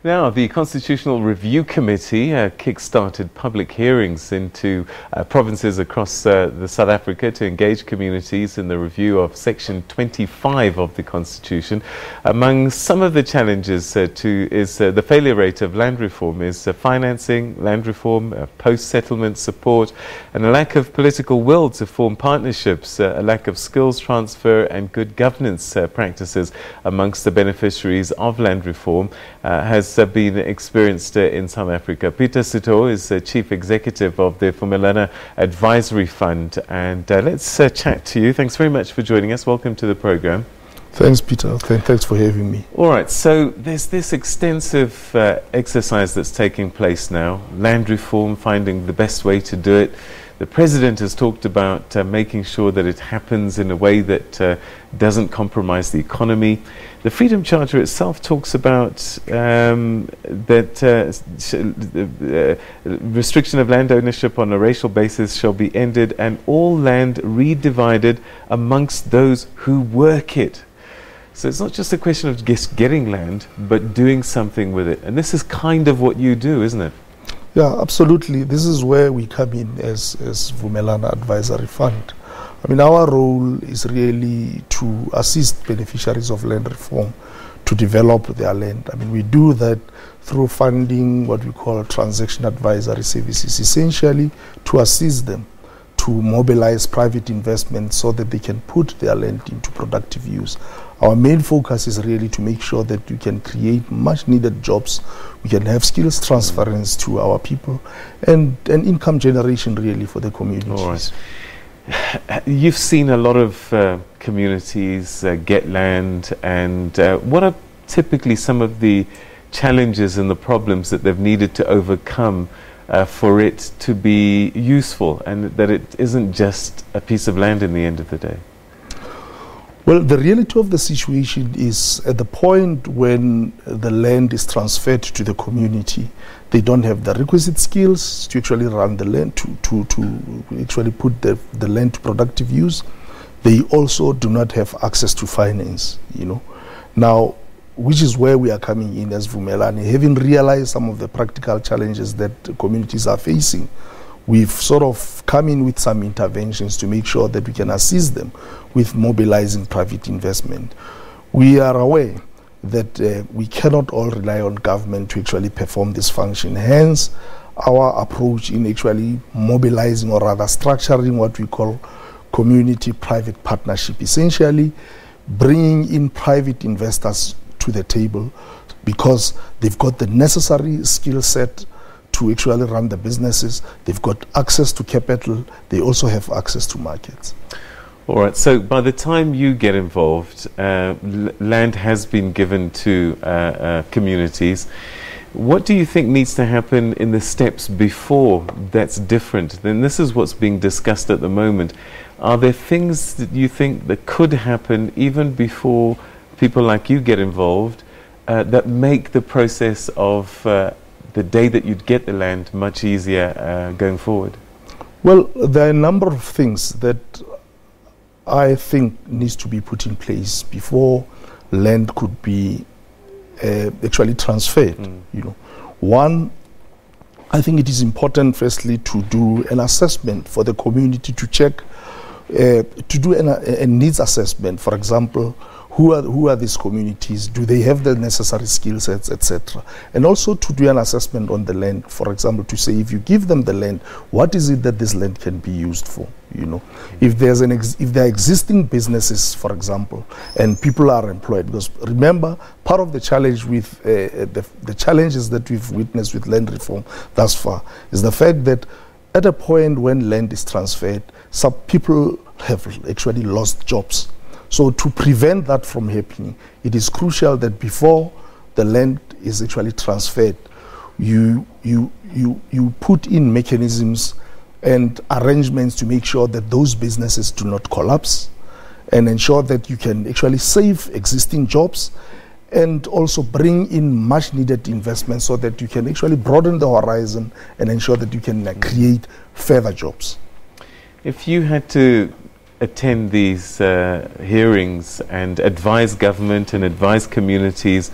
Now, the Constitutional Review Committee kick-started public hearings into provinces across South Africa to engage communities in the review of Section 25 of the Constitution. Among some of the challenges is the failure rate of land reform, is financing land reform, post-settlement support, and a lack of political will to form partnerships, a lack of skills transfer and good governance practices amongst the beneficiaries of land reform has been experienced in South Africa. Setou is Chief Executive of the Vumelana Advisory Fund, and let's chat to you. Thanks very much for joining us. Welcome to the program. Thanks, Peter. Thanks for having me. All right, so there's this extensive exercise that's taking place now, land reform, finding the best way to do it. The President has talked about making sure that it happens in a way that doesn't compromise the economy. The Freedom Charter itself talks about restriction of land ownership on a racial basis shall be ended and all land redivided amongst those who work it. So it's not just a question of just getting land, but doing something with it. And this is kind of what you do, isn't it? Yeah, absolutely. This is where we come in as Vumelana Advisory Fund. I mean, our role is really to assist beneficiaries of land reform to develop their land. I mean, we do that through funding what we call transaction advisory services, essentially to assist them to mobilize private investment so that they can put their land into productive use. Our main focus is really to make sure that we can create much needed jobs, we can have skills transference to our people, and an income generation really for the communities. All right. You've seen a lot of communities get land, and what are typically some of the challenges and the problems that they've needed to overcome for it to be useful, and that it isn't just a piece of land in the end of the day? Well, the reality of the situation is at the point when the land is transferred to the community, they don't have the requisite skills to actually run the land, to actually put the land to productive use. They also do not have access to finance, you know. Now, which is where we are coming in as Vumelana, having realized some of the practical challenges that communities are facing. We've sort of come in with some interventions to make sure that we can assist them with mobilizing private investment. We are aware that we cannot all rely on government to actually perform this function. Hence, our approach in actually mobilizing, or rather structuring, what we call community-private partnership, essentially bringing in private investors to the table because they've got the necessary skill set to actually run the businesses. They've got access to capital. They also have access to markets. All right, so by the time you get involved, land has been given to communities. What do you think needs to happen in the steps before that's different? Then this is what's being discussed at the moment. Are there things that you think that could happen even before people like you get involved that make the process of the day that you'd get the land much easier going forward? Well, there are a number of things that I think needs to be put in place before land could be actually transferred. You know, one, I think it is important firstly to do an assessment for the community to check, to do a needs assessment. For example, who are these communities? Do they have the necessary skill sets, etc.? And also to do an assessment on the land. For example, to say if you give them the land, what is it that this land can be used for? You know, if there's if there are existing businesses, for example, and people are employed, because remember, part of the challenge with the challenges that we've witnessed with land reform thus far is the fact that at a point when land is transferred, some people have actually lost jobs. So to prevent that from happening, it is crucial that before the land is actually transferred, you put in mechanisms and arrangements to make sure that those businesses do not collapse, and ensure that you can actually save existing jobs and also bring in much needed investment so that you can actually broaden the horizon and ensure that you can create further jobs. If you had to attend these hearings and advise government and advise communities,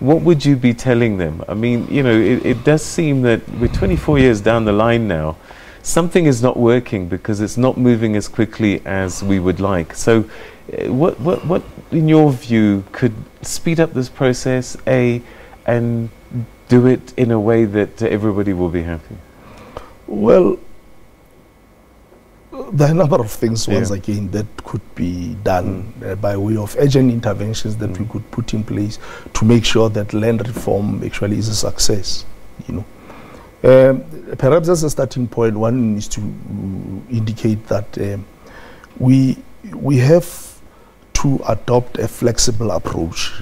what would you be telling them? I mean, you know, it does seem that we're 24 years down the line now. Something is not working because it's not moving as quickly as we would like. So what in your view could speed up this process, and do it in a way that everybody will be happy? Well, there are a number of things, once again, that could be done by way of urgent interventions that we could put in place to make sure that land reform actually is a success, you know. Perhaps as a starting point, one needs to indicate that we have to adopt a flexible approach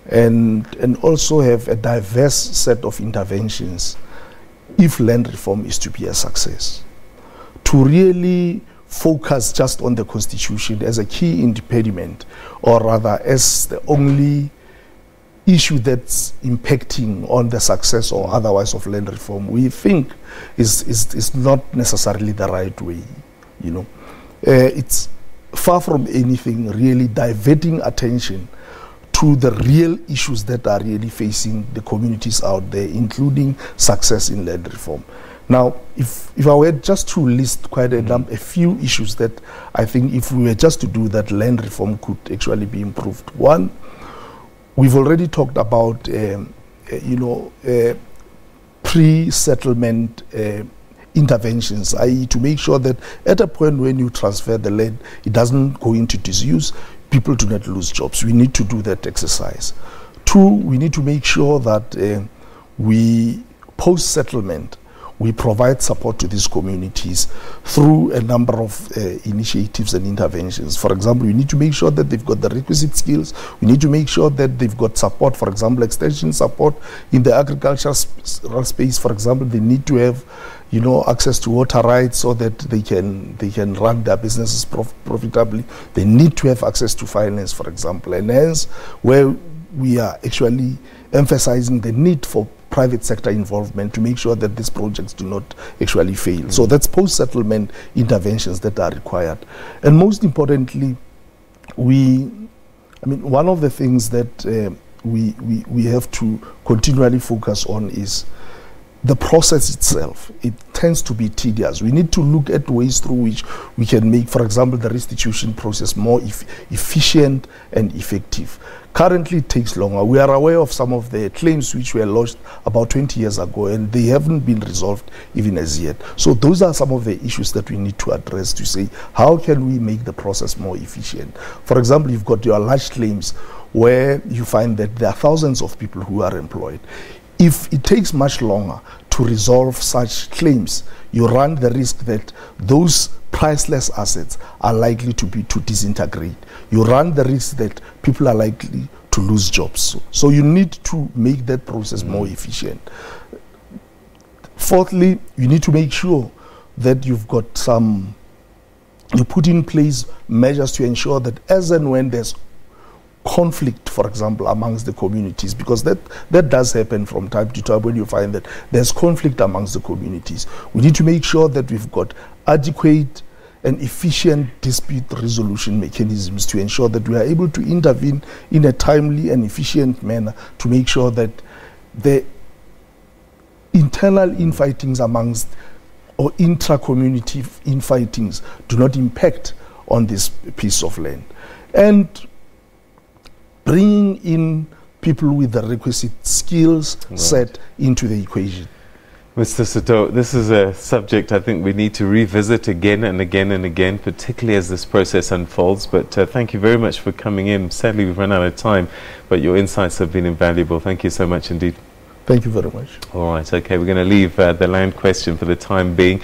and also have a diverse set of interventions if land reform is to be a success. To really focus just on the Constitution as a key impediment, or rather as the only issue that's impacting on the success or otherwise of land reform, we think is not necessarily the right way. You know, it's far from anything really diverting attention to the real issues that are really facing the communities out there, including success in land reform. Now, if I were just to list quite a few issues that I think if we were just to do that, land reform could actually be improved. One, we've already talked about, pre-settlement interventions, i.e. to make sure that at a point when you transfer the land, it doesn't go into disuse, people do not lose jobs. We need to do that exercise. Two, we need to make sure that we, post-settlement, we provide support to these communities through a number of initiatives and interventions. For example, we need to make sure that they've got the requisite skills. We need to make sure that they've got support, for example, extension support in the agricultural space. For example, they need to have, you know, access to water rights so that they can run their businesses profitably. They need to have access to finance, for example, and hence where we are actually emphasizing the need for private sector involvement to make sure that these projects do not actually fail. So that's post-settlement interventions that are required. And most importantly, one of the things that we have to continually focus on is the process itself. It tends to be tedious. We need to look at ways through which we can make, for example, the restitution process more efficient and effective. Currently, it takes longer. We are aware of some of the claims which were lodged about 20 years ago, and they haven't been resolved even as yet. So those are some of the issues that we need to address to say, how can we make the process more efficient? For example, you've got your large claims where you find that there are thousands of people who are employed. If it takes much longer to resolve such claims, you run the risk that those priceless assets are likely to disintegrate. You run the risk that people are likely to lose jobs. So you need to make that process more efficient. Fourthly, you need to make sure that you put in place measures to ensure that as and when there's conflict, for example, amongst the communities, because that does happen from time to time when you find that there's conflict amongst the communities. We need to make sure that we've got adequate and efficient dispute resolution mechanisms to ensure that we are able to intervene in a timely and efficient manner to make sure that the internal infightings amongst or intra-community infightings do not impact on this piece of land. And bringing in people with the requisite skills set into the equation. Mr. Setou, this is a subject I think we need to revisit again and again and again, particularly as this process unfolds. But thank you very much for coming in. Sadly, we've run out of time, but your insights have been invaluable. Thank you so much indeed. Thank you very much. All right, okay, we're going to leave the land question for the time being.